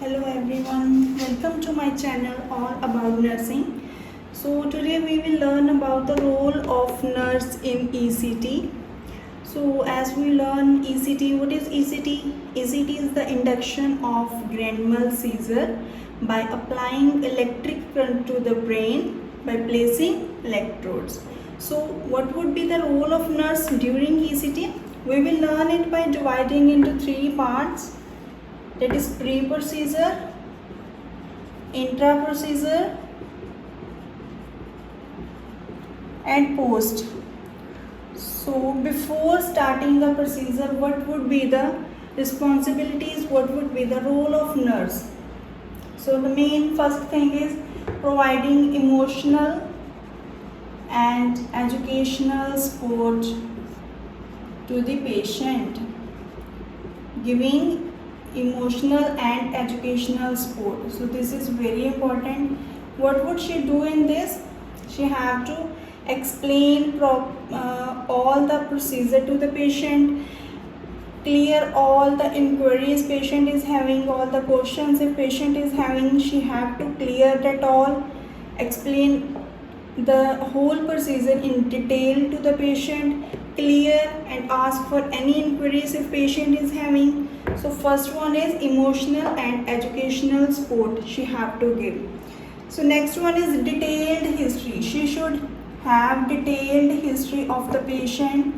Hello everyone, welcome to my channel all about nursing. So today we will learn about the role of nurse in ECT. So as we learn ECT, what is ECT? ECT is the induction of grand mal seizure by applying electric current to the brain by placing electrodes. So what would be the role of nurse during ECT? We will learn it by dividing into three parts. That is pre-procedure, intra-procedure and post. So before starting the procedure, what would be the responsibilities, what would be the role of nurse? So the main first thing is providing emotional and educational support to the patient, giving emotional and educational support. So this is very important. What would she do in this? She have to explain all the procedure to the patient, clear all the inquiries patient is having, all the questions if patient is having, she have to clear that all, explain the whole procedure in detail to the patient, clear and ask for any inquiries if patient is having. So first one is emotional and educational support she have to give. So next one is detailed history. She should have detailed history of the patient.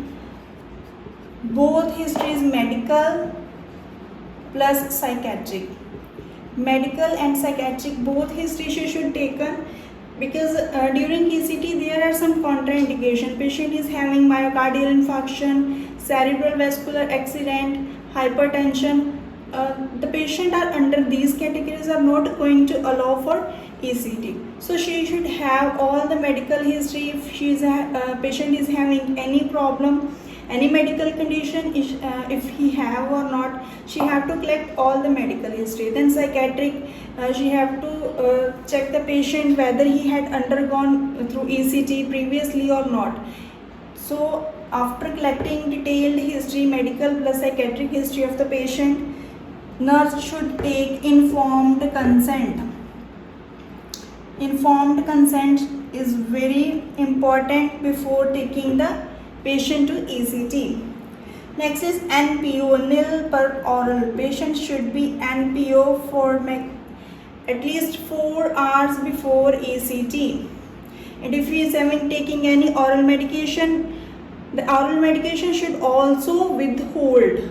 Both history is medical plus psychiatric. Medical and psychiatric both history she should taken, because during ECT there are some contraindication. Patient is having myocardial infarction, cerebral vascular accident, hypertension. The patient are under these categories are not going to allow for ECT. So she should have all the medical history. If she is patient is having any problem, any medical condition, if he have or not, she have to collect all the medical history. Then psychiatric, she have to check the patient whether he had undergone through ECT previously or not. So after collecting detailed history, medical plus psychiatric history of the patient, nurse should take informed consent. Informed consent is very important before taking the patient to ECT. Next is NPO, nil per oral. Patient should be NPO for at least 4 hours before ECT. And if he is taking any oral medication, the oral medication should also withhold.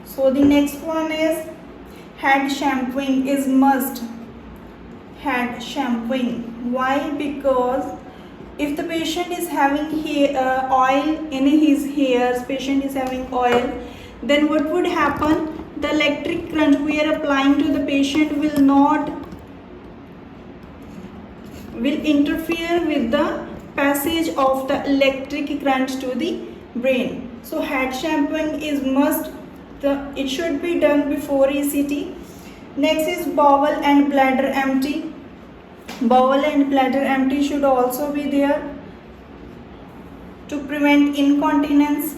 So the next one is head shampooing is must. Head shampooing. Why? Because if the patient is having oil in his hairs, patient is having oil, then what would happen? The electric current we are applying to the patient will interfere with the passage of the electric current to the brain. So head shampooing is must. It should be done before ECT. Next is bowel and bladder empty. Bowel and bladder empty should also be there to prevent incontinence.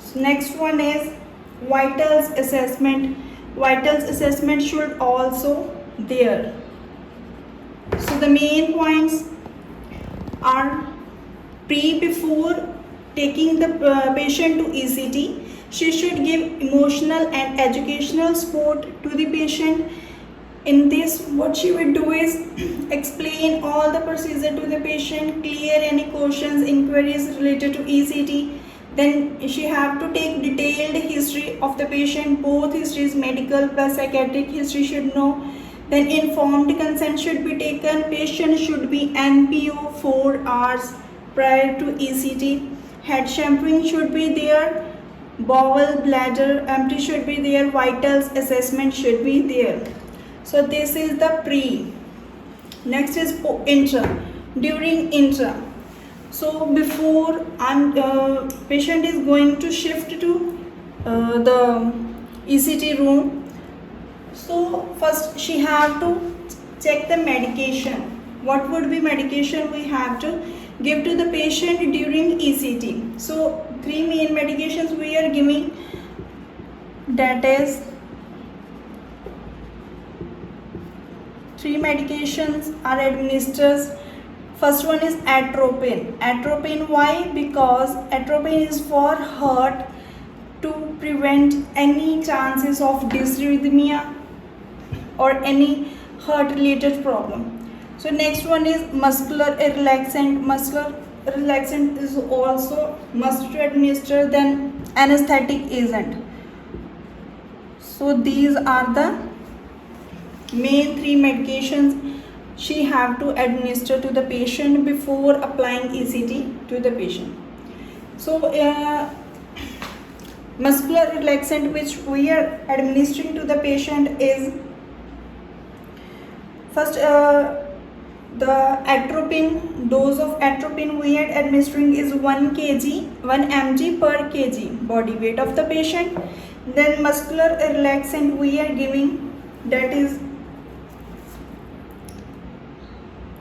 So next one is vitals assessment. Vitals assessment should also there. So the main points are before taking the patient to ECT, she should give emotional and educational support to the patient. In this, what she will do is explain all the procedure to the patient, clear any questions, inquiries related to ECT. Then she have to take detailed history of the patient. Both histories, medical plus psychiatric history should know. Then informed consent should be taken. Patient should be NPO 4 hours prior to ECT. Head shampooing should be there. Bowel, bladder empty should be there. Vitals assessment should be there. So this is the pre. Next is intra. During intra. So before patient is going to shift to the ECT room. So first she have to check the medication. What would be medication we have to give to the patient during ECT? So 3 main medications we are giving: that is 3 medications are administered. First one is atropine. Atropine, why? Because atropine is for heart to prevent any chances of dysrhythmia or any heart related problem. So next one is muscular relaxant. Muscular relaxant is also must to administer, then anesthetic agent. So these are the main 3 medications she have to administer to the patient before applying ECT to the patient. So muscular relaxant which we are administering to the patient is first the atropine dose of atropine we are administering is 1 mg per kg body weight of the patient. Then muscular relaxant we are giving, that is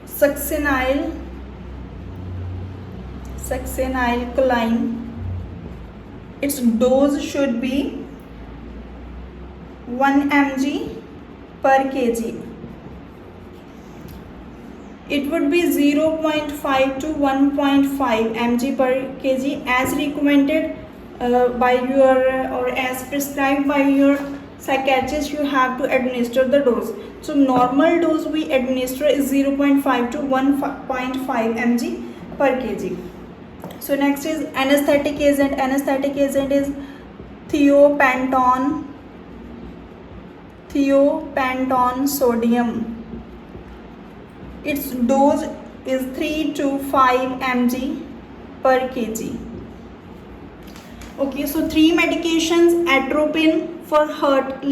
succinyl choline. Its dose should be 1 mg per kg. It would be 0.5 to 1.5 mg per kg as recommended by your or as prescribed by your psychiatrist. You have to administer the dose. So normal dose we administer is 0.5 to 1.5 mg per kg. So next is anesthetic agent. Anesthetic agent is thiopantone sodium. Its dose is 3 to 5 mg per kg. Okay, so 3 medications: atropine for heart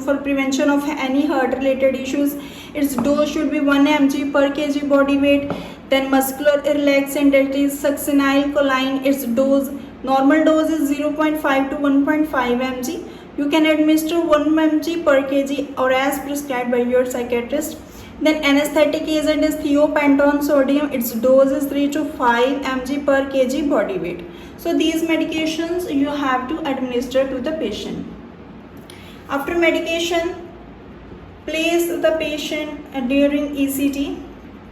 for prevention of any heart related issues. Its dose should be 1 mg per kg body weight. Then muscular relaxant, that is succinyl choline. Its dose, normal dose is 0.5 to 1.5 mg. You can administer 1 mg per kg or as prescribed by your psychiatrist. Then anesthetic agent is thiopantone sodium. Its dose is 3 to 5 mg per kg body weight. So these medications you have to administer to the patient. After medication, place the patient during ECT.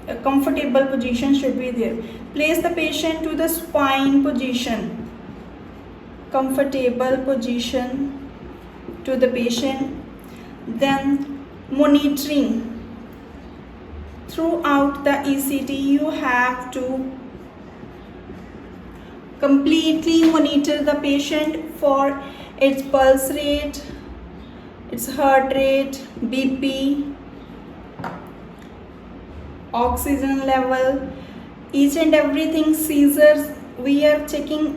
A comfortable position should be there. Place the patient to the spine position. Comfortable position to the patient. Then monitoring. Throughout the ECT, you have to completely monitor the patient for its pulse rate, its heart rate, BP, oxygen level, each and everything. Seizures, we are checking,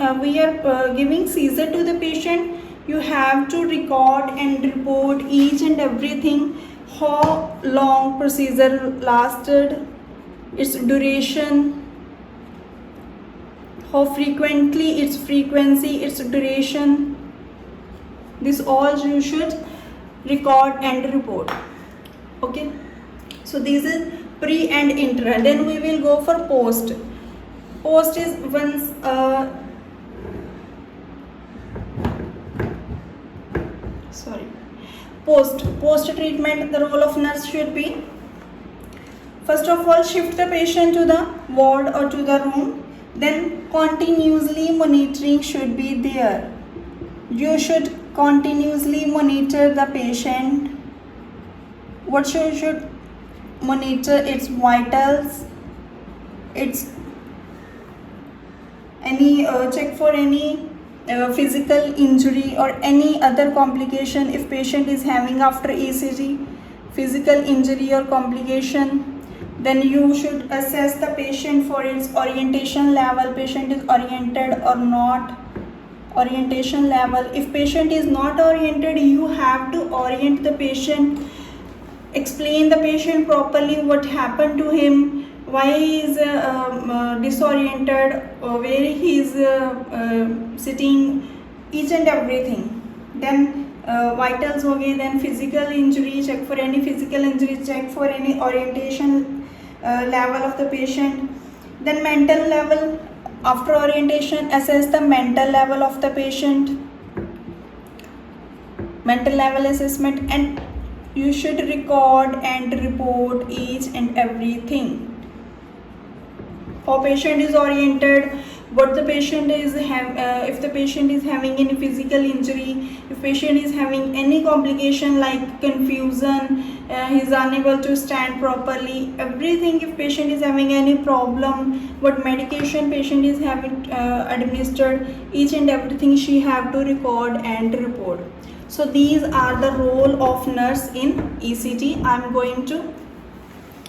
giving seizure to the patient. You have to record and report each and everything. How long procedure lasted, its duration, how frequently, its frequency, its duration. This all you should record and report. Okay, so this is pre and intra. Then we will go for post. Post is once post treatment. The role of nurse should be, first of all, shift the patient to the ward or to the room. Then continuously monitoring should be there. You should continuously monitor the patient. What you should monitor? Its vitals, its any check for any physical injury or any other complication. If patient is having after ECG physical injury or complication, then you should assess the patient for its orientation level. Patient is oriented or not. Orientation level. If patient is not oriented, you have to orient the patient. Explain the patient properly what happened to him, why he is disoriented, where he is sitting, each and everything. Then vitals ho gaye. Then physical injury, check for any physical injury, check for any orientation level of the patient. Then mental level. After orientation, assess the mental level of the patient. mental level assessment, and you should record and report each and everything. How patient is oriented, what the patient is if the patient is having any physical injury, if patient is having any complication like confusion, he is unable to stand properly, everything. If patient is having any problem, what medication patient is having administered, each and everything she have to record and report. So these are the role of nurse in ECT. I am going to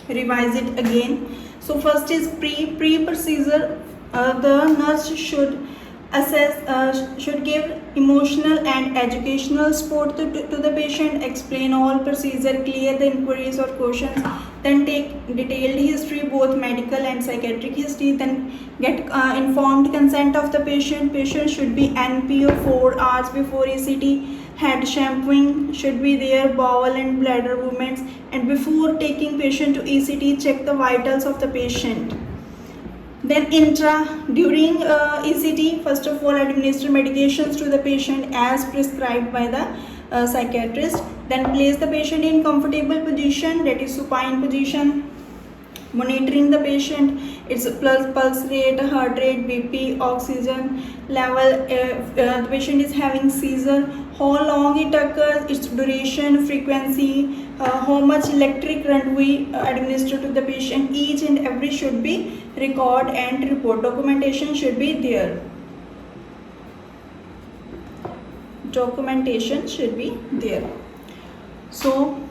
revise it again. So first is pre-procedure. The nurse should assess, should give emotional and educational support to the patient, explain all procedure, clear the inquiries or questions, then take detailed history, both medical and psychiatric history, then get informed consent of the patient. Patient should be NPO 4 hours before ECT. Head shampooing should be there, bowel and bladder movements, and before taking patient to ECT, check the vitals of the patient. Then during ECT, first of all, administer medications to the patient as prescribed by the psychiatrist. Then place the patient in comfortable position, that is supine position. Monitoring the patient, its pulse rate, heart rate, BP, oxygen level, if the patient is having seizure, how long it occurs, its duration, frequency, how much electric current we administer to the patient, each and every should be record and report. Documentation should be there. Documentation should be there. So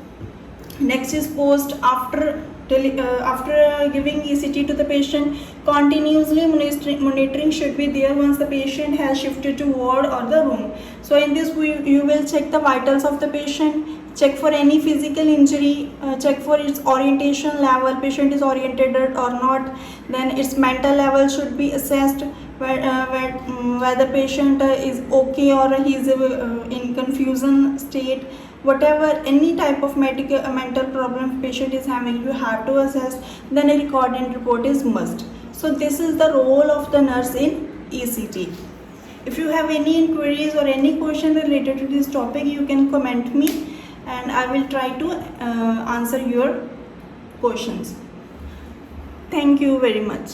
next is post after giving ECT to the patient, continuously monitoring should be there once the patient has shifted to ward or the room. So in this you will check the vitals of the patient, check for any physical injury, check for its orientation level, patient is oriented or not, then its mental level should be assessed, whether patient is okay or he is in confusion state. Whatever, any type of mental problem patient is having, you have to assess, then a record and report is must. So this is the role of the nurse in ECT. If you have any inquiries or any question related to this topic, you can comment me and I will try to answer your questions. Thank you very much.